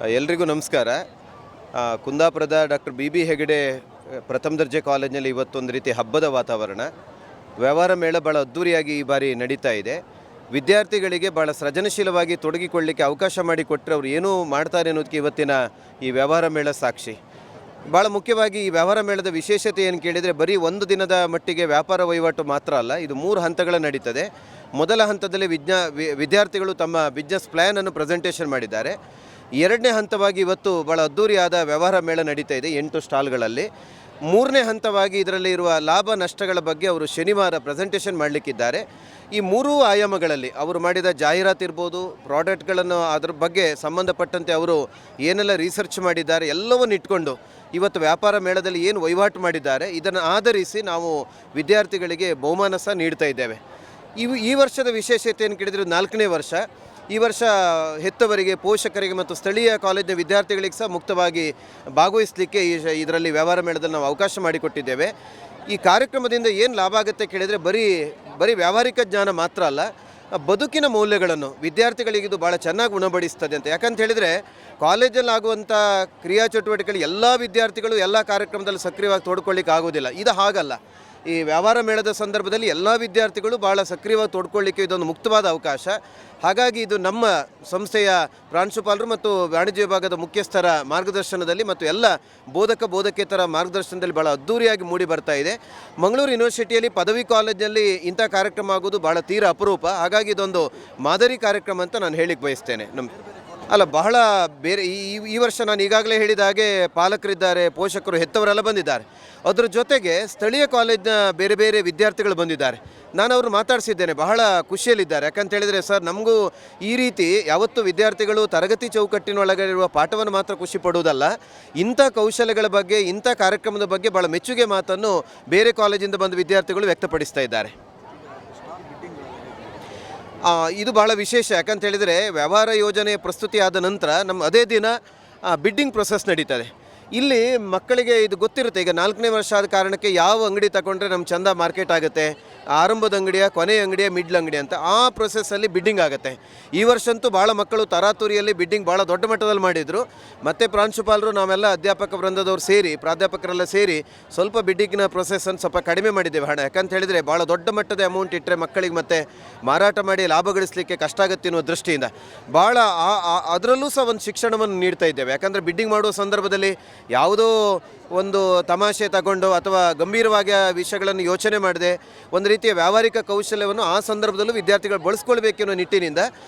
ಎಲ್ರಿಗೂ ನಮಸ್ಕಾರ. ಕುಂದಾಪುರದ ಡಾಕ್ಟರ್ ಬಿ ಹೆಗಡೆ ಪ್ರಥಮ ದರ್ಜೆ ಕಾಲೇಜಿನಲ್ಲಿ ಇವತ್ತೊಂದು ರೀತಿ ಹಬ್ಬದ ವಾತಾವರಣ. ವ್ಯವಹಾರ ಮೇಳ ಭಾಳ ಅದ್ಧೂರಿಯಾಗಿ ಈ ಬಾರಿ ನಡೀತಾ ಇದೆ. ವಿದ್ಯಾರ್ಥಿಗಳಿಗೆ ಭಾಳ ಸೃಜನಶೀಲವಾಗಿ ತೊಡಗಿಕೊಳ್ಳಲಿಕ್ಕೆ ಅವಕಾಶ ಮಾಡಿಕೊಟ್ಟರೆ ಅವರು ಏನೂ ಮಾಡ್ತಾರೆ ಅನ್ನೋದಕ್ಕೆ ಇವತ್ತಿನ ಈ ವ್ಯವಹಾರ ಮೇಳ ಸಾಕ್ಷಿ. ಭಾಳ ಮುಖ್ಯವಾಗಿ ಈ ವ್ಯವಹಾರ ಮೇಳದ ವಿಶೇಷತೆ ಏನು ಕೇಳಿದರೆ, ಬರೀ ಒಂದು ದಿನದ ಮಟ್ಟಿಗೆ ವ್ಯಾಪಾರ ವಹಿವಾಟು ಮಾತ್ರ ಅಲ್ಲ, ಇದು 3 ಹಂತಗಳ ನಡೀತದೆ. ಮೊದಲ ಹಂತದಲ್ಲಿ ವಿದ್ಯಾರ್ಥಿಗಳು ತಮ್ಮ ಬಿಸ್ನೆಸ್ ಪ್ಲ್ಯಾನನ್ನು ಪ್ರೆಸೆಂಟೇಷನ್ ಮಾಡಿದ್ದಾರೆ. 2ನೇ ಹಂತವಾಗಿ ಇವತ್ತು ಭಾಳ ಅದ್ಧೂರಿಯಾದ ವ್ಯವಹಾರ ಮೇಳ ನಡೀತಾ ಇದೆ 8 ಸ್ಟಾಲ್ಗಳಲ್ಲಿ. 3ನೇ ಹಂತವಾಗಿ ಇದರಲ್ಲಿ ಇರುವ ಲಾಭ ನಷ್ಟಗಳ ಬಗ್ಗೆ ಅವರು ಶನಿವಾರ ಪ್ರೆಸೆಂಟೇಷನ್ ಮಾಡಲಿಕ್ಕಿದ್ದಾರೆ. ಈ 3 ಆಯಾಮಗಳಲ್ಲಿ ಅವರು ಮಾಡಿದ ಜಾಹೀರಾತು ಇರ್ಬೋದು, ಪ್ರಾಡಕ್ಟ್ಗಳನ್ನು ಅದ್ರ ಬಗ್ಗೆ ಸಂಬಂಧಪಟ್ಟಂತೆ ಅವರು ಏನೆಲ್ಲ ರಿಸರ್ಚ್ ಮಾಡಿದ್ದಾರೆ ಎಲ್ಲವನ್ನು ಇಟ್ಕೊಂಡು ಇವತ್ತು ವ್ಯಾಪಾರ ಮೇಳದಲ್ಲಿ ಏನು ವಹಿವಾಟು ಮಾಡಿದ್ದಾರೆ ಇದನ್ನು ಆಧರಿಸಿ ನಾವು ವಿದ್ಯಾರ್ಥಿಗಳಿಗೆ ಬಹುಮಾನ ಸಹ ನೀಡ್ತಾ ಇದ್ದೇವೆ. ಈ ವರ್ಷದ ವಿಶೇಷತೆ ಏನು ಕೇಳಿದರೆ 4ನೇ ವರ್ಷ. ಈ ವರ್ಷ ಹೆತ್ತವರಿಗೆ, ಪೋಷಕರಿಗೆ ಮತ್ತು ಸ್ಥಳೀಯ ಕಾಲೇಜಿನ ವಿದ್ಯಾರ್ಥಿಗಳಿಗೆ ಸಹ ಮುಕ್ತವಾಗಿ ಭಾಗವಹಿಸಲಿಕ್ಕೆ ಇದರಲ್ಲಿ ವ್ಯವಹಾರ ಮೇಳದಲ್ಲಿ ನಾವು ಅವಕಾಶ ಮಾಡಿಕೊಟ್ಟಿದ್ದೇವೆ. ಈ ಕಾರ್ಯಕ್ರಮದಿಂದ ಏನು ಲಾಭ ಆಗುತ್ತೆ ಕೇಳಿದರೆ, ಬರೀ ವ್ಯಾವಹಾರಿಕ ಜ್ಞಾನ ಮಾತ್ರ ಅಲ್ಲ, ಬದುಕಿನ ಮೌಲ್ಯಗಳನ್ನು ವಿದ್ಯಾರ್ಥಿಗಳಿಗೆ ಇದು ಭಾಳ ಚೆನ್ನಾಗಿ ಉಣಬಡಿಸ್ತದೆ ಅಂತ. ಯಾಕಂತ ಹೇಳಿದರೆ ಕಾಲೇಜಲ್ಲಿ ಆಗುವಂಥ ಕ್ರಿಯಾ ಚಟುವಟಿಕೆಗಳು ಎಲ್ಲ ವಿದ್ಯಾರ್ಥಿಗಳು ಎಲ್ಲ ಕಾರ್ಯಕ್ರಮದಲ್ಲಿ ಸಕ್ರಿಯವಾಗಿ ತೊಡ್ಕೊಳ್ಳಿಕ್ಕೆ ಆಗೋದಿಲ್ಲ. ಇದು ಹಾಗಲ್ಲ. ಈ ವ್ಯವಹಾರ ಮೇಳದ ಸಂದರ್ಭದಲ್ಲಿ ಎಲ್ಲ ವಿದ್ಯಾರ್ಥಿಗಳು ಭಾಳ ಸಕ್ರಿಯವಾಗಿ ತೊಡ್ಕೊಳ್ಳಿಕ್ಕೆ ಇದೊಂದು ಮುಕ್ತವಾದ ಅವಕಾಶ. ಹಾಗಾಗಿ ಇದು ನಮ್ಮ ಸಂಸ್ಥೆಯ ಪ್ರಾಂಶುಪಾಲರು ಮತ್ತು ವಾಣಿಜ್ಯ ವಿಭಾಗದ ಮುಖ್ಯಸ್ಥರ ಮಾರ್ಗದರ್ಶನದಲ್ಲಿ ಮತ್ತು ಎಲ್ಲ ಬೋಧಕೇತರ ಮಾರ್ಗದರ್ಶನದಲ್ಲಿ ಭಾಳ ಅದ್ಧೂರಿಯಾಗಿ ಮೂಡಿ ಬರ್ತಾ ಇದೆ. ಮಂಗಳೂರು ಯೂನಿವರ್ಸಿಟಿಯಲ್ಲಿ ಪದವಿ ಕಾಲೇಜಿನಲ್ಲಿ ಇಂಥ ಕಾರ್ಯಕ್ರಮ ಆಗೋದು ಭಾಳ ತೀರಾ ಅಪರೂಪ. ಹಾಗಾಗಿ ಇದೊಂದು ಮಾದರಿ ಕಾರ್ಯಕ್ರಮ ಅಂತ ನಾನು ಹೇಳಿಕ್ಕೆ ಬಯಸ್ತೇನೆ. ಬಹಳ ಬೇರೆ ಈ ವರ್ಷ ನಾನು ಈಗಾಗಲೇ ಹೇಳಿದ ಹಾಗೆ ಪಾಲಕರಿದ್ದಾರೆ, ಪೋಷಕರು, ಹೆತ್ತವರೆಲ್ಲ ಬಂದಿದ್ದಾರೆ. ಅದರ ಜೊತೆಗೆ ಸ್ಥಳೀಯ ಕಾಲೇಜಿನ ಬೇರೆ ಬೇರೆ ವಿದ್ಯಾರ್ಥಿಗಳು ಬಂದಿದ್ದಾರೆ. ನಾನು ಅವರು ಮಾತಾಡಿಸಿದ್ದೇನೆ, ಬಹಳ ಖುಷಿಯಲ್ಲಿದ್ದಾರೆ. ಯಾಕಂತ ಹೇಳಿದರೆ, ಸರ್ ನಮಗೂ ಈ ರೀತಿ ಯಾವತ್ತೂ ವಿದ್ಯಾರ್ಥಿಗಳು ತರಗತಿ ಚೌಕಟ್ಟಿನೊಳಗಿರುವ ಪಾಠವನ್ನು ಮಾತ್ರ ಖುಷಿ ಪಡುವುದಲ್ಲ, ಇಂಥ ಕೌಶಲ್ಯಗಳ ಬಗ್ಗೆ, ಇಂಥ ಕಾರ್ಯಕ್ರಮದ ಬಗ್ಗೆ ಭಾಳ ಮೆಚ್ಚುಗೆ ಮಾತನ್ನು ಬೇರೆ ಕಾಲೇಜಿಂದ ಬಂದ ವಿದ್ಯಾರ್ಥಿಗಳು ವ್ಯಕ್ತಪಡಿಸ್ತಾ ಇದ್ದಾರೆ. ಇದು ಭಾಳ ವಿಶೇಷ. ಯಾಕಂತ ಹೇಳಿದರೆ ವ್ಯವಹಾರ ಯೋಜನೆ ಪ್ರಸ್ತುತಿ ಆದ ನಂತರ ಅದೇ ದಿನ ಬಿಡ್ಡಿಂಗ್ ಪ್ರೊಸೆಸ್ ನಡೀತದೆ. ಇಲ್ಲಿ ಮಕ್ಕಳಿಗೆ ಇದು ಗೊತ್ತಿರುತ್ತೆ. ಈಗ 4ನೇ ವರ್ಷ ಆದ ಕಾರಣಕ್ಕೆ ಯಾವ ಅಂಗಡಿ ತಗೊಂಡ್ರೆ ನಮ್ಮ ಚಂದ ಮಾರ್ಕೆಟ್ ಆಗುತ್ತೆ, ಆರಂಭದ ಅಂಗಡಿಯ, ಕೊನೆಯ ಅಂಗಡಿಯ, ಮಿಡ್ಲ್ ಅಂಗಡಿ ಅಂತ ಆ ಪ್ರೊಸೆಸ್ಸಲ್ಲಿ ಬಿಡ್ಡಿಂಗ್ ಆಗುತ್ತೆ. ಈ ವರ್ಷ ಅಂತೂ ಭಾಳ ಮಕ್ಕಳು ತರಾತುರಿಯಲ್ಲಿ ಬಿಡ್ಡಿಂಗ್ ಭಾಳ ದೊಡ್ಡ ಮಟ್ಟದಲ್ಲಿ ಮಾಡಿದರು. ಮತ್ತು ಪ್ರಾಂಶುಪಾಲರು, ನಾವೆಲ್ಲ ಅಧ್ಯಾಪಕ ವೃಂದದವ್ರು ಸೇರಿ, ಪ್ರಾಧ್ಯಾಪಕರೆಲ್ಲ ಸೇರಿ ಸ್ವಲ್ಪ ಬಿಡ್ಡಿಂಗ್ನ ಪ್ರೊಸೆಸ್ಸನ್ನು ಸ್ವಲ್ಪ ಕಡಿಮೆ ಮಾಡಿದ್ದೇವೆ ಹಣ. ಯಾಕಂತ ಹೇಳಿದರೆ ಭಾಳ ದೊಡ್ಡ ಮಟ್ಟದ ಅಮೌಂಟ್ ಇಟ್ಟರೆ ಮಕ್ಕಳಿಗೆ ಮತ್ತೆ ಮಾರಾಟ ಮಾಡಿ ಲಾಭ ಗಳಿಸಲಿಕ್ಕೆ ಕಷ್ಟ ಆಗುತ್ತೆ ಅನ್ನೋ ದೃಷ್ಟಿಯಿಂದ ಭಾಳ ಅದರಲ್ಲೂ ಸಹ ಒಂದು ಶಿಕ್ಷಣವನ್ನು ನೀಡ್ತಾ ಇದ್ದೇವೆ. ಯಾಕಂದರೆ ಬಿಡ್ಡಿಂಗ್ ಮಾಡುವ ಸಂದರ್ಭದಲ್ಲಿ ಯಾವುದೋ ಒಂದು ತಮಾಷೆ ತಗೊಂಡು ಅಥವಾ ಗಂಭೀರವಾಗಿ ವಿಷಯಗಳನ್ನು ಯೋಚನೆ ಮಾಡದೆ ಒಂದು ರೀತಿಯ ವ್ಯಾವಹಾರಿಕ ಕೌಶಲ್ಯವನ್ನು ಆ ಸಂದರ್ಭದಲ್ಲೂ ವಿದ್ಯಾರ್ಥಿಗಳು ಬಳಸ್ಕೊಳ್ಬೇಕೆನ್ನೋ ನಿಟ್ಟಿನಿಂದ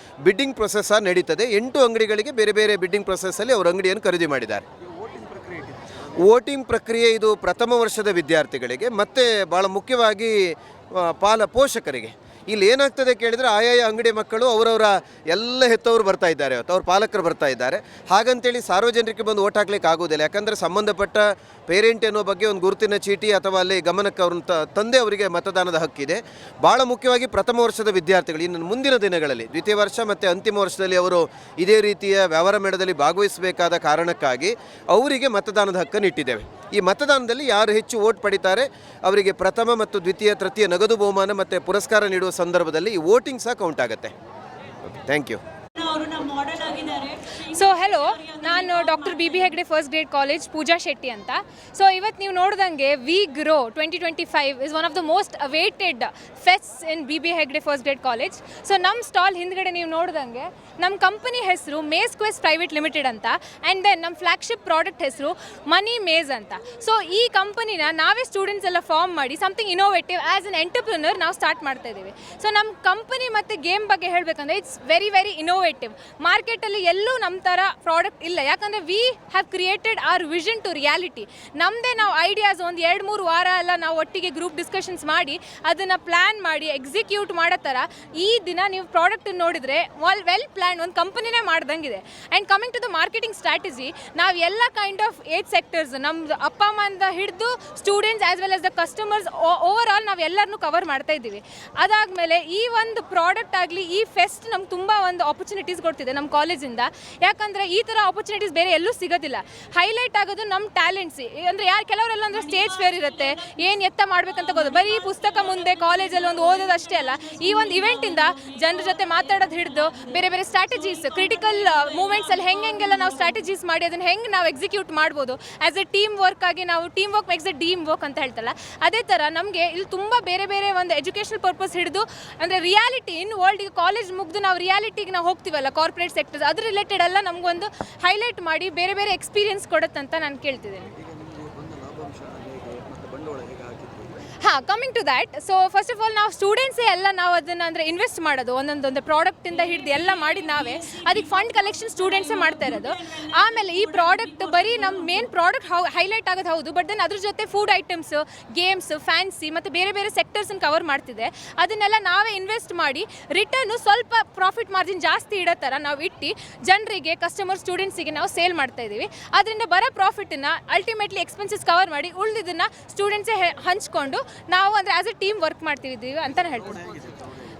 ಬಿಡ್ಡಿಂಗ್ ಪ್ರೊಸೆಸ್ ನಡೀತದೆ. 8 ಅಂಗಡಿಗಳಿಗೆ ಬೇರೆ ಬೇರೆ ಬಿಡ್ಡಿಂಗ್ ಪ್ರೊಸೆಸ್ಸಲ್ಲಿ ಅವರು ಅಂಗಡಿಯನ್ನು ಖರೀದಿ ಮಾಡಿದ್ದಾರೆ. ವೋಟಿಂಗ್ ಪ್ರಕ್ರಿಯೆ ಇದು ಪ್ರಥಮ ವರ್ಷದ ವಿದ್ಯಾರ್ಥಿಗಳಿಗೆ ಮತ್ತು ಭಾಳ ಮುಖ್ಯವಾಗಿ ಪೋಷಕರಿಗೆ. ಇಲ್ಲಿ ಏನಾಗ್ತದೆ ಕೇಳಿದರೆ, ಆಯಾಯ ಅಂಗಡಿ ಮಕ್ಕಳು ಅವರವರ ಎಲ್ಲ ಹೆತ್ತವರು ಬರ್ತಾ ಇದ್ದಾರೆ, ಅವ್ರ ಪಾಲಕರು ಬರ್ತಾ ಇದ್ದಾರೆ. ಹಾಗಂತೇಳಿ ಸಾರ್ವಜನಿಕರಿಗೆ ಬಂದು ಓಟ್ ಹಾಕ್ಲಿಕ್ಕೆ ಆಗೋದಿಲ್ಲ. ಯಾಕಂದರೆ ಸಂಬಂಧಪಟ್ಟ ಪೇರೆಂಟ್ ಅನ್ನೋ ಬಗ್ಗೆ ಒಂದು ಗುರುತಿನ ಚೀಟಿ ಅಥವಾ ಅಲ್ಲಿ ಗಮನಕ್ಕೆ ಅವ್ರನ್ನ ತಂದೆ ಅವರಿಗೆ ಮತದಾನದ ಹಕ್ಕಿದೆ. ಭಾಳ ಮುಖ್ಯವಾಗಿ ಪ್ರಥಮ ವರ್ಷದ ವಿದ್ಯಾರ್ಥಿಗಳು ಇನ್ನು ಮುಂದಿನ ದಿನಗಳಲ್ಲಿ ದ್ವಿತೀಯ ವರ್ಷ ಮತ್ತು ಅಂತಿಮ ವರ್ಷದಲ್ಲಿ ಅವರು ಇದೇ ರೀತಿಯ ವ್ಯವಹಾರ ಮೇಳದಲ್ಲಿ ಭಾಗವಹಿಸಬೇಕಾದ ಕಾರಣಕ್ಕಾಗಿ ಅವರಿಗೆ ಮತದಾನದ ಹಕ್ಕನ್ನು ಇಟ್ಟಿದ್ದೇವೆ. ಈ ಮತದಾನದಲ್ಲಿ ಯಾರು ಹೆಚ್ಚು ವೋಟ್ ಪಡಿತಾರೆ ಅವರಿಗೆ ಪ್ರಥಮ ಮತ್ತು ದ್ವಿತೀಯ, ತೃತೀಯ ನಗದು ಬಹುಮಾನ ಮತ್ತು ಪುರಸ್ಕಾರ ನೀಡುವ ಸಂದರ್ಭದಲ್ಲಿ ಈ ವೋಟಿಂಗ್ ಸಹ ಕೌಂಟ್ ಆಗುತ್ತೆ. Thank you. ಸೊ ಹೆಲೋ, ನಾನು doctor B Hegde first grade college, Pooja Shetty ಅಂತ. ಸೊ ಇವತ್ತು ನೀವು ನೋಡಿದಂಗೆ we grow 2025 is one of the most awaited fest in B Hegde first grade college. So ನಮ್ಮ ಸ್ಟಾಲ್ ಹಿಂದ್ಗಡೆ ನೀವು ನೋಡಿದಂಗೆ ನಮ್ಮ ಕಂಪನಿ ಹೆಸರು ಮೇಸ್ ಕ್ವೆಸ್ಟ್ ಪ್ರೈವೇಟ್ ಲಿಮಿಟೆಡ್ ಅಂತ, ಆ್ಯಂಡ್ ದೆನ್ ನಮ್ಮ ಫ್ಲ್ಯಾಗ್ಶಿಪ್ ಪ್ರಾಡಕ್ಟ್ ಹೆಸರು ಮನಿ ಮೇಸ್ ಅಂತ. ಸೊ ಈ ಕಂಪನಿನ ನಾವೇ ಸ್ಟೂಡೆಂಟ್ಸ್ ಎಲ್ಲ ಫಾರ್ಮ್ ಮಾಡಿ something innovative as an entrepreneur ನಾವು ಸ್ಟಾರ್ಟ್ ಮಾಡ್ತಾ ಇದ್ದೀವಿ. ಸೊ ನಮ್ಮ ಕಂಪನಿ ಮತ್ತು ಗೇಮ್ ಬಗ್ಗೆ ಹೇಳಬೇಕಂದ್ರೆ ಇಟ್ಸ್ ವೆರಿ ಇನೋವೇಟಿವ್. ಮಾರ್ಕೆಟಲ್ಲಿ ಎಲ್ಲೂ ನಮ್ಮ ಥರ ಪ್ರಾಡಕ್ಟ್ ಇಲ್ಲ. ಯಾಕಂದರೆ we have created our vision to reality. ನಮ್ಮದೇ ನಾವು ಐಡಿಯಾಸ್ ಒಂದು 2-3 ವಾರ ಎಲ್ಲ ನಾವು ಒಟ್ಟಿಗೆ ಗ್ರೂಪ್ ಡಿಸ್ಕಷನ್ಸ್ ಮಾಡಿ ಅದನ್ನು ಪ್ಲ್ಯಾನ್ ಮಾಡಿ ಎಕ್ಸಿಕ್ಯೂಟ್ ಮಾಡೋ ಥರ ಈ ದಿನ ನೀವು ಪ್ರಾಡಕ್ಟ್ ನೋಡಿದರೆ ವೆಲ್ ಪ್ಲ್ಯಾನ್ ಒಂದು ಕಂಪನಿನೇ ಮಾಡ್ದಂಗಿದೆ. And coming to the marketing strategy, ನಾವು ಎಲ್ಲ ಕೈಂಡ್ ಆಫ್ 8 ಸೆಕ್ಟರ್ಸ್, ನಮ್ಮ ಅಪ್ಪ ಅಮ್ಮಂದ ಹಿಡಿದು students as well as the customers over all ನಾವು ಎಲ್ಲರನ್ನೂ ಕವರ್ ಮಾಡ್ತಾ ಇದ್ದೀವಿ. ಅದಾದಮೇಲೆ ಈ ಒಂದು ಪ್ರಾಡಕ್ಟ್ ಆಗಲಿ, ಈ ಫೆಸ್ಟ್ ನಮ್ಗೆ ತುಂಬ ಒಂದು ಆಪರ್ಚುನಿಟೀಸ್ ಕೊಡ್ತಿದೆ ನಮ್ಮ ಕಾಲೇಜಿಂದ. ಯಾಕಂದರೆ ಈ ಥರ ಆಪರ್ಚುನಿಟೀಸ್ ಬೇರೆ ಎಲ್ಲೂ ಸಿಗೋದಿಲ್ಲ. ಹೈಲೈಟ್ ಆಗೋದು ನಮ್ಮ ಟ್ಯಾಲೆಂಟ್ಸ್. ಅಂದರೆ ಯಾರು ಕೆಲವರೆಲ್ಲ ಅಂದರೆ ಸ್ಟೇಜ್ ಫೇರ್ ಇರುತ್ತೆ, ಏನು ಎತ್ತ ಮಾಡಬೇಕಂತ ಗೊತ್ತು, ಬರೀ ಪುಸ್ತಕ ಮುಂದೆ ಕಾಲೇಜಲ್ಲಿ ಒಂದು ಓದೋದು ಅಷ್ಟೇ ಅಲ್ಲ. ಈ ಒಂದು ಇವೆಂಟಿಂದ ಜನರ ಜೊತೆ ಮಾತಾಡೋದು ಹಿಡಿದು ಬೇರೆ ಬೇರೆ ಸ್ಟ್ರಾಟಜೀಸ್, ಕ್ರಿಟಿಕಲ್ ಮೂಮೆಂಟ್ಸಲ್ಲಿ ಹೆಂಗೆಲ್ಲ ನಾವು ಸ್ಟ್ರಾಟಜೀಸ್ ಮಾಡಿ ಅದನ್ನು ಹೆಂಗೆ ನಾವು ಎಕ್ಸಿಕ್ಯೂಟ್ ಮಾಡ್ಬೋದು ಆ್ಯಸ್ ಎ ಟೀಮ್ ವರ್ಕ್ ಆಗಿ. ನಾವು team work makes A team work ಅಂತ ಹೇಳ್ತಲ್ಲ, ಅದೇ ಥರ ನಮಗೆ ಇಲ್ಲಿ ತುಂಬ ಬೇರೆ ಬೇರೆ ಒಂದು ಎಜುಕೇಷನಲ್ ಪರ್ಪಸ್ ಹಿಡಿದು ಅಂದರೆ ರಿಯಾಲಿಟಿ ಇನ್ ವರ್ಲ್ಡ್. ಈಗ ಕಾಲೇಜ್ ಮುಗಿದು ನಾವು ರಿಯಾಲಿಟಿಗೆ ನಾವು ಹೋಗ್ತೀವಲ್ಲ, ಕಾರ್ಪೊರೇಟ್ ಸೆಕ್ಟರ್ಸ್, ಅದ್ರ ರಿಲೇಟೆಡ್ ಎಲ್ಲ ನಮಗೊಂದು ಹೈಲೈಟ್ ಮಾಡಿ ಬೇರೆ ಬೇರೆ ಎಕ್ಸ್ಪೀರಿಯನ್ಸ್ ಕೊಡುತ್ತಂತ ನಾನು ಕೇಳ್ತಿದ್ದೇನೆ. ಹಾಂ, coming to that, so first of all ನಾವು ಸ್ಟೂಡೆಂಟ್ಸೇ ಎಲ್ಲ ನಾವು ಅದನ್ನು ಅಂದರೆ ಇನ್ವೆಸ್ಟ್ ಮಾಡೋದು, ಒಂದೊಂದು ಪ್ರಾಡಕ್ಟಿಂದ ಹಿಡಿದು ಎಲ್ಲ ಮಾಡಿ ನಾವೇ ಅದಕ್ಕೆ ಫಂಡ್ ಕಲೆಕ್ಷನ್ ಸ್ಟೂಡೆಂಟ್ಸೇ ಮಾಡ್ತಾ ಇರೋದು. ಆಮೇಲೆ ಈ ಪ್ರಾಡಕ್ಟ್ ಬರೀ ನಮ್ಮ ಮೇನ್ ಪ್ರಾಡಕ್ಟ್ ಹೈಲೈಟ್ ಆಗೋದು ಹೌದು, ಬಟ್ ದೆನ್ ಅದ್ರ ಜೊತೆ ಫುಡ್ ಐಟಮ್ಸ್, ಗೇಮ್ಸ್, ಫ್ಯಾನ್ಸಿ ಮತ್ತು ಬೇರೆ ಬೇರೆ ಸೆಕ್ಟರ್ಸನ್ನು ಕವರ್ ಮಾಡ್ತಿದೆ. ಅದನ್ನೆಲ್ಲ ನಾವೇ ಇನ್ವೆಸ್ಟ್ ಮಾಡಿ ರಿಟರ್ನು ಸ್ವಲ್ಪ ಪ್ರಾಫಿಟ್ ಮಾರ್ಜಿನ್ ಜಾಸ್ತಿ ಇಡೋ ಥರ ನಾವು ಇಟ್ಟು ಜನರಿಗೆ, ಕಸ್ಟಮರ್, ಸ್ಟೂಡೆಂಟ್ಸಿಗೆ ನಾವು ಸೇಲ್ ಮಾಡ್ತಾ ಇದ್ದೀವಿ. ಅದರಿಂದ ಬರೋ ಪ್ರಾಫಿಟನ್ನು ಅಲ್ಟಿಮೇಟ್ಲಿ ಎಕ್ಸ್ಪೆನ್ಸಸ್ ಕವರ್ ಮಾಡಿ ಉಳಿದಿದ್ದನ್ನು ಸ್ಟೂಡೆಂಟ್ಸೇ ಹಂಚ್ಕೊಂಡು ನಾವು ಅಂದರೆ ಆ್ಯಸ್ ಎ ಟೀಮ್ ವರ್ಕ್ ಮಾಡ್ತಿದ್ದೀವಿ ಅಂತಲೇ ಹೇಳ್ತೀನಿ.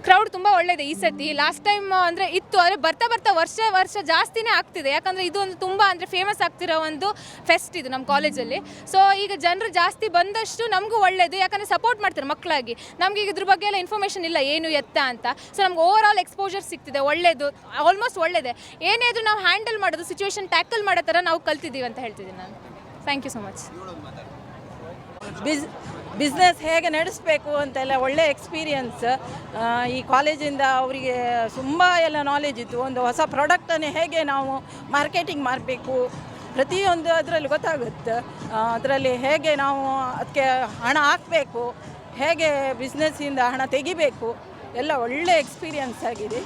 ಕ್ರೌಡ್ ತುಂಬ ಒಳ್ಳೆಯದೆ ಈ ಸತಿ. ಲಾಸ್ಟ್ ಟೈಮ್ ಅಂದರೆ ಇತ್ತು, ಆದರೆ ಬರ್ತಾ ಬರ್ತಾ ವರ್ಷ ಜಾಸ್ತಿನೇ ಆಗ್ತಿದೆ. ಯಾಕಂದರೆ ಇದು ಒಂದು ತುಂಬ ಅಂದರೆ ಫೇಮಸ್ ಆಗ್ತಿರೋ ಒಂದು ಫೆಸ್ಟ್ ಇದು ನಮ್ಮ ಕಾಲೇಜಲ್ಲಿ. ಸೊ ಈಗ ಜನರು ಜಾಸ್ತಿ ಬಂದಷ್ಟು ನಮಗೂ ಒಳ್ಳೆಯದು, ಯಾಕಂದರೆ ಸಪೋರ್ಟ್ ಮಾಡ್ತಾರೆ ಮಕ್ಕಳಾಗಿ. ನಮಗೆ ಇದ್ರ ಬಗ್ಗೆ ಎಲ್ಲ ಇನ್ಫಾರ್ಮೇಷನ್ ಇಲ್ಲ ಏನು ಎತ್ತ ಅಂತ. ಸೊ ನಮ್ಗೆ ಓವರ್ ಆಲ್ ಎಕ್ಸ್ಪೋಜರ್ ಸಿಗ್ತಿದೆ, ಒಳ್ಳೆಯದು, ಆಲ್ಮೋಸ್ಟ್ ಒಳ್ಳೆಯದೇ. ಏನೇ ಇದ್ರೂ ನಾವು ಹ್ಯಾಂಡಲ್ ಮಾಡೋದು, ಸಿಚುವೇಶನ್ ಟ್ಯಾಕಲ್ ಮಾಡೋ ಥರ ನಾವು ಕಲ್ತಿದ್ದೀವಿ ಅಂತ ಹೇಳ್ತಿದ್ದೀನಿ ನಾನು. Thank you so much. Business ಹೇಗೆ ನಡೆಸಬೇಕು ಅಂತೆಲ್ಲ ಒಳ್ಳೆಯ ಎಕ್ಸ್ಪೀರಿಯನ್ಸ್. ಈ ಕಾಲೇಜಿಂದ ಅವರಿಗೆ ತುಂಬ ಎಲ್ಲ ನಾಲೆಜ್ ಇತ್ತು. ಒಂದು ಹೊಸ ಪ್ರಾಡಕ್ಟನ್ನು ಹೇಗೆ ನಾವು ಮಾರ್ಕೆಟಿಂಗ್ ಮಾಡಬೇಕು ಪ್ರತಿಯೊಂದು ಅದರಲ್ಲಿ ಗೊತ್ತಾಗುತ್ತೆ. ಅದರಲ್ಲಿ ಹೇಗೆ ನಾವು ಅದಕ್ಕೆ ಹಣ ಹಾಕಬೇಕು, ಹೇಗೆ ಬಿಸ್ನೆಸ್ಸಿಂದ ಹಣ ತೆಗಿಬೇಕು, ಎಲ್ಲ ಒಳ್ಳೆಯ ಎಕ್ಸ್ಪೀರಿಯನ್ಸ್ ಆಗಿದೆ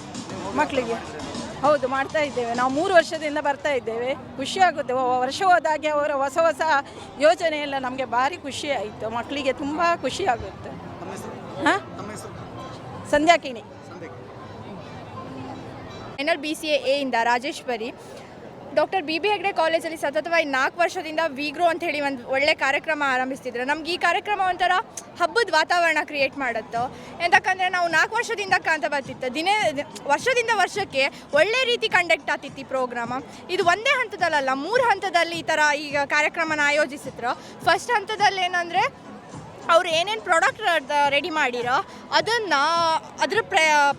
ಮಕ್ಕಳಿಗೆ. ಹೌದು, ಮಾಡ್ತಾ ಇದ್ದೇವೆ ನಾವು 3 ವರ್ಷದಿಂದ ಬರ್ತಾ ಇದ್ದೇವೆ. ಖುಷಿಯಾಗುತ್ತೆ, ವರ್ಷ ಹೋದಾಗೆ ಅವರ ಹೊಸ ಹೊಸ ಯೋಜನೆ ಎಲ್ಲ ನಮಗೆ ಭಾರಿ ಖುಷಿ ಆಯಿತು. ಮಕ್ಕಳಿಗೆ ತುಂಬ ಖುಷಿಯಾಗುತ್ತೆ. ಹಾಂ, ಸಂಧ್ಯಾಕಿಣಿ. NLBCA ಇಂದ ರಾಜೇಶ್ವರಿ. ಡಾಕ್ಟರ್ BB ಹೆಗ್ಡೆ ಕಾಲೇಜಲ್ಲಿ ಸತತವಾಗಿ 4 ವರ್ಷದಿಂದ ವಿಗ್ರೋ ಅಂತ ಹೇಳಿ ಒಂದು ಒಳ್ಳೆ ಕಾರ್ಯಕ್ರಮ ಆರಂಭಿಸ್ತಿದ್ರು. ನಮ್ಗೆ ಈ ಕಾರ್ಯಕ್ರಮ ಒಂಥರ ಹಬ್ಬದ ವಾತಾವರಣ ಕ್ರಿಯೇಟ್ ಮಾಡುತ್ತೋ. ಎಂತಕ್ಕಂದರೆ ನಾವು 4 ವರ್ಷದಿಂದ ಕಾಣ್ತಾ ಬರ್ತಿತ್ತು, ವರ್ಷದಿಂದ ವರ್ಷಕ್ಕೆ ಒಳ್ಳೆ ರೀತಿ ಕಂಡಕ್ಟ್ ಆಗ್ತಿತ್ತು ಈ ಪ್ರೋಗ್ರಾಮ. ಇದು ಒಂದೇ ಹಂತದಲ್ಲ, 3 ಹಂತದಲ್ಲಿ ಈ ಥರ ಈಗ ಕಾರ್ಯಕ್ರಮನ ಆಯೋಜಿಸಿದ್ರು. ಫಸ್ಟ್ ಹಂತದಲ್ಲಿ ಏನಂದರೆ ಅವ್ರು ಏನೇನು ಪ್ರಾಡಕ್ಟ್ ರೆಡಿ ಮಾಡಿರೋ ಅದನ್ನು ಅದ್ರ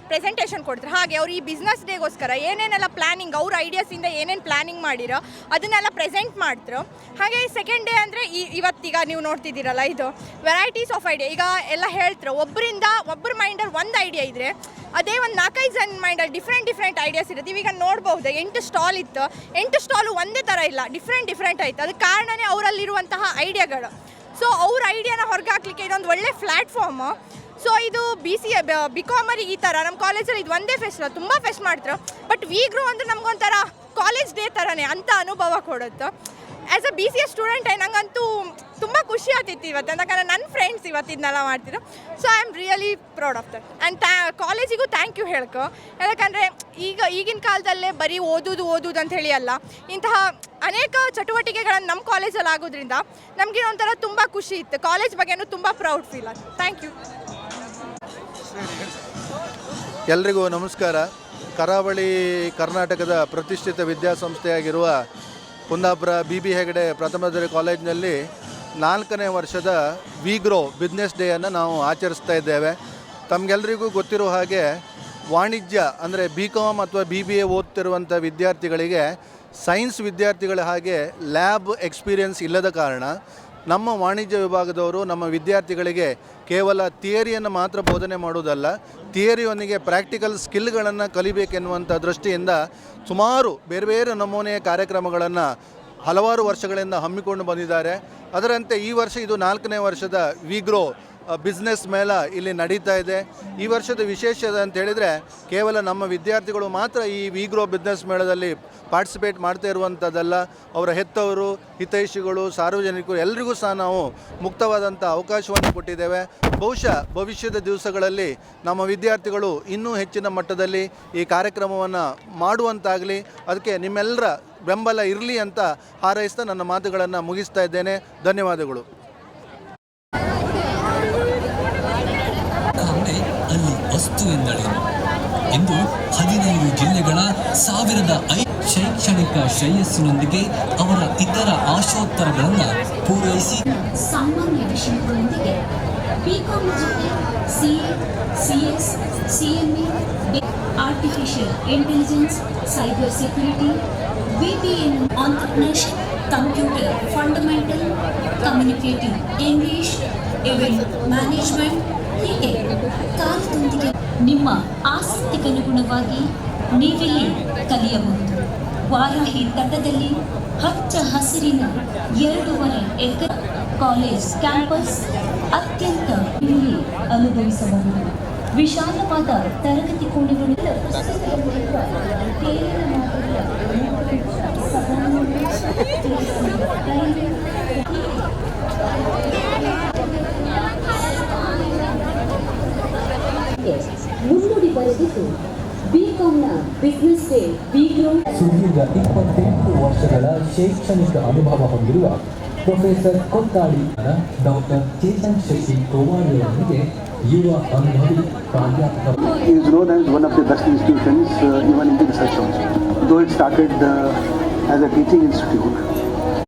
ಪ್ರೆಸೆಂಟೇಷನ್ ಕೊಡ್ತಾರೆ. ಹಾಗೆ ಅವ್ರು ಈ ಬಿಸ್ನೆಸ್ ಡೇಗೋಸ್ಕರ ಏನೇನೆಲ್ಲ ಪ್ಲ್ಯಾನಿಂಗ್, ಅವ್ರ ಐಡಿಯಾಸಿಂದ ಏನೇನು ಪ್ಲ್ಯಾನಿಂಗ್ ಮಾಡಿರೋ ಅದನ್ನೆಲ್ಲ ಪ್ರೆಸೆಂಟ್ ಮಾಡ್ತಾರೆ. ಹಾಗೆ ಸೆಕೆಂಡ್ ಡೇ ಅಂದರೆ ಇವತ್ತೀಗ ನೀವು ನೋಡ್ತಿದ್ದೀರಲ್ಲ, ಇದು ವೆರೈಟೀಸ್ ಆಫ್ ಐಡಿಯಾ. ಈಗ ಎಲ್ಲ ಹೇಳ್ತಾರೆ, ಒಬ್ಬರ ಮೈಂಡಲ್ಲಿ ಒಂದು ಐಡಿಯಾ ಇದ್ದರೆ ಅದೇ ಒಂದು 4-5 ಜನ ಮೈಂಡಲ್ಲಿ ಡಿಫ್ರೆಂಟ್ ಐಡಿಯಾಸ್ ಇರುತ್ತೆ. ಇವಾಗ ನೋಡ್ಬೋದು 8 ಸ್ಟಾಲ್ ಇತ್ತು, 8 ಸ್ಟಾಲು ಒಂದೇ ಥರ ಇಲ್ಲ, ಡಿಫ್ರೆಂಟ್ ಆಯಿತು. ಅದಕ್ಕೆ ಕಾರಣವೇ ಅವರಲ್ಲಿರುವಂತಹ ಐಡಿಯಾಗಳು. ಸೊ ಅವ್ರ ಐಡಿಯಾನ ಹೊರಗೆ ಹಾಕ್ಲಿಕ್ಕೆ ಇದೊಂದು ಒಳ್ಳೆ ಪ್ಲ್ಯಾಟ್ಫಾರ್ಮು. ಸೊ ಇದು BCA ಬಿಕಾಮರಿಗೆ ಈ ಥರ ನಮ್ಮ ಕಾಲೇಜಲ್ಲಿ ಇದು ಒಂದೇ ಫೆಸ್ಟ್ ಅಲ್ಲ, ತುಂಬ ಫೆಸ್ಟ್ ಮಾಡ್ತಾರೆ. ಬಟ್ ವಿಗ್ರೋ ಅಂದರೆ ನಮಗೊಂಥರ ಕಾಲೇಜ್ ಡೇ ಥರನೇ ಅಂತ ಅನುಭವ ಕೊಡುತ್ತೆ. ಆ್ಯಸ್ ಅ BCA ಸ್ಟೂಡೆಂಟ್ ನಂಗಂತೂ ತುಂಬ ಖುಷಿ ಆಗ್ತಿತ್ತು ಇವತ್ತು, ಯಾಕಂದರೆ ನನ್ನ ಫ್ರೆಂಡ್ಸ್ ಇವತ್ತು ಇದನ್ನೆಲ್ಲ ಮಾಡ್ತಿದ್ರು. So I am really proud of that. And ಕಾಲೇಜಿಗೂ ಥ್ಯಾಂಕ್ ಯು ಹೇಳ್ಕೊ. ಯಾಕಂದರೆ ಈಗಿನ ಕಾಲದಲ್ಲೇ ಬರೀ ಓದೋದು ಅಂತ ಹೇಳಿ ಅಲ್ಲ, ಇಂತಹ ಅನೇಕ ಚಟುವಟಿಕೆಗಳನ್ನು ನಮ್ಮ ಕಾಲೇಜಲ್ಲಿ ಆಗೋದ್ರಿಂದ ನಮಗೆ ಒಂಥರ ತುಂಬ ಖುಷಿ ಇತ್ತು. ಕಾಲೇಜ್ ಬಗ್ಗೆನೂ ತುಂಬ ಪ್ರೌಡ್ ಫೀಲ್ ಆಯ್ತು. Thank you. ಎಲ್ರಿಗೂ ನಮಸ್ಕಾರ. ಕರಾವಳಿ ಕರ್ನಾಟಕದ ಪ್ರತಿಷ್ಠಿತ ವಿದ್ಯಾಸಂಸ್ಥೆಯಾಗಿರುವ ಕುಂದಾಪುರ BB ಹೆಗಡೆ ಪ್ರಥಮ ದರ್ಜೆ ಕಾಲೇಜಿನಲ್ಲಿ 4ನೇ ವರ್ಷದ ವಿಗ್ರೋ ಬಿಸ್ನೆಸ್ ಡೇಯನ್ನು ನಾವು ಆಚರಿಸ್ತಾ ಇದ್ದೇವೆ. ತಮಗೆಲ್ಲರಿಗೂ ಗೊತ್ತಿರೋ ಹಾಗೆ ವಾಣಿಜ್ಯ ಅಂದರೆ BCom ಅಥವಾ BBA ಓದ್ತಿರುವಂಥ ವಿದ್ಯಾರ್ಥಿಗಳಿಗೆ ಸೈನ್ಸ್ ವಿದ್ಯಾರ್ಥಿಗಳ ಹಾಗೆ ಲ್ಯಾಬ್ ಎಕ್ಸ್ಪೀರಿಯನ್ಸ್ ಇಲ್ಲದ ಕಾರಣ ನಮ್ಮ ವಾಣಿಜ್ಯ ವಿಭಾಗದವರು ನಮ್ಮ ವಿದ್ಯಾರ್ಥಿಗಳಿಗೆ ಕೇವಲ ಥಿಯರಿಯನ್ನು ಮಾತ್ರ ಬೋಧನೆ ಮಾಡುವುದಲ್ಲ, ಥಿಯರಿಯೊಂದಿಗೆ ಪ್ರಾಕ್ಟಿಕಲ್ ಸ್ಕಿಲ್ಗಳನ್ನು ಕಲಿಬೇಕೆನ್ನುವಂಥ ದೃಷ್ಟಿಯಿಂದ ಸುಮಾರು ಬೇರೆ ನಮೂನೆಯ ಕಾರ್ಯಕ್ರಮಗಳನ್ನು ಹಲವಾರು ವರ್ಷಗಳಿಂದ ಹಮ್ಮಿಕೊಂಡು ಬಂದಿದ್ದಾರೆ. ಅದರಂತೆ ಈ ವರ್ಷ ಇದು 4ನೇ ವರ್ಷದ ವಿಗ್ರೋ ಬಿಸ್ನೆಸ್ ಮೇಳ ಇಲ್ಲಿ ನಡೀತಾ ಇದೆ. ಈ ವರ್ಷದ ವಿಶೇಷ ಅಂತ ಹೇಳಿದರೆ ಕೇವಲ ನಮ್ಮ ವಿದ್ಯಾರ್ಥಿಗಳು ಮಾತ್ರ ಈ ವಿಗ್ರೋ ಬಿಸ್ನೆಸ್ ಮೇಳದಲ್ಲಿ ಪಾರ್ಟಿಸಿಪೇಟ್ ಮಾಡ್ತಾ ಇರುವಂಥದ್ದಲ್ಲ, ಅವರ ಹೆತ್ತವರು, ಹಿತೈಷಿಗಳು, ಸಾರ್ವಜನಿಕರು ಎಲ್ಲರಿಗೂ ಸಹ ನಾವು ಮುಕ್ತವಾದಂಥ ಅವಕಾಶವನ್ನು ಕೊಟ್ಟಿದ್ದೇವೆ. ಬಹುಶಃ ಭವಿಷ್ಯದ ದಿವಸಗಳಲ್ಲಿ ನಮ್ಮ ವಿದ್ಯಾರ್ಥಿಗಳು ಇನ್ನೂ ಹೆಚ್ಚಿನ ಮಟ್ಟದಲ್ಲಿ ಈ ಕಾರ್ಯಕ್ರಮವನ್ನು ಮಾಡುವಂತಾಗಲಿ, ಅದಕ್ಕೆ ನಿಮ್ಮೆಲ್ಲರ ಬೆಂಬಲ ಇರಲಿ ಅಂತ ಹಾರೈಸ್ತಾ ನನ್ನ ಮಾತುಗಳನ್ನು ಮುಗಿಸ್ತಾ ಇದ್ದೇನೆ. ಧನ್ಯವಾದಗಳು. ಅಲ್ಲಿ ವಸ್ತು ಎಂದಳೇನು ಎಂದು 15 ಜಿಲ್ಲೆಗಳ 1005 ಶೈಕ್ಷಣಿಕ ಶ್ರೇಯಸ್ಸಿನೊಂದಿಗೆ ಅವರ ಇತರ ಆಶೋತ್ತರಗಳನ್ನು ಪೂರೈಸಿ ಸಾಮಾನ್ಯ ವಿಷಯಗಳೊಂದಿಗೆ ಬಿಕಾಂ ಜೊತೆ CA, CS, CMA, artificial intelligence, cyber security, BBA, entrepreneurship, computer fundamental, communicative English, event management ಹೀಗೆ ಕಾಲದೊಂದಿಗೆ ನಿಮ್ಮ ಆಸಕ್ತಿಗನುಗುಣವಾಗಿ ನೀವಿಲ್ಲಿ ಕಲಿಯಬಹುದು. ವಾರಾಹಿ ತಟದಲ್ಲಿ ಹಚ್ಚ ಹಸಿರಿನ 2.5 ಎಕರೆ ಕಾಲೇಜ್ ಕ್ಯಾಂಪಸ್ ಅತ್ಯಂತ ಇಲ್ಲಿ ಅನುಭವಿಸಬಹುದು. ವಿಶಾಲವಾದ ತರಗತಿ ಕೋಣೆಗಳು, ಕೇರಳ ಮಾದರಿಯ ಮುನ್ನುಡಿ ಬರೆದಿದ್ದು ಬಿಕಾಂನ ಬಿಸ್ನೆಸ್ ಡೇ ವಿಗ್ರೋ. ಸುದೀರ್ಘ 28 ವರ್ಷಗಳ ಶೈಕ್ಷಣಿಕ ಅನುಭವ ಹೊಂದಿರುವ ಪ್ರೊಫೆಸರ್ ಕೊತ್ತಾಡಿ ಡಾಕ್ಟರ್ ಚೇತನ್ ಶೆಟ್ಟಿ ಕೋವಾಡಿಯವರಿಗೆ ಯುವ ಅನುಭವಿ ಪ್ರಾಧ್ಯಾಪಕ. He is known as one of the best institutions even in the research also. Though it started as a teaching institute,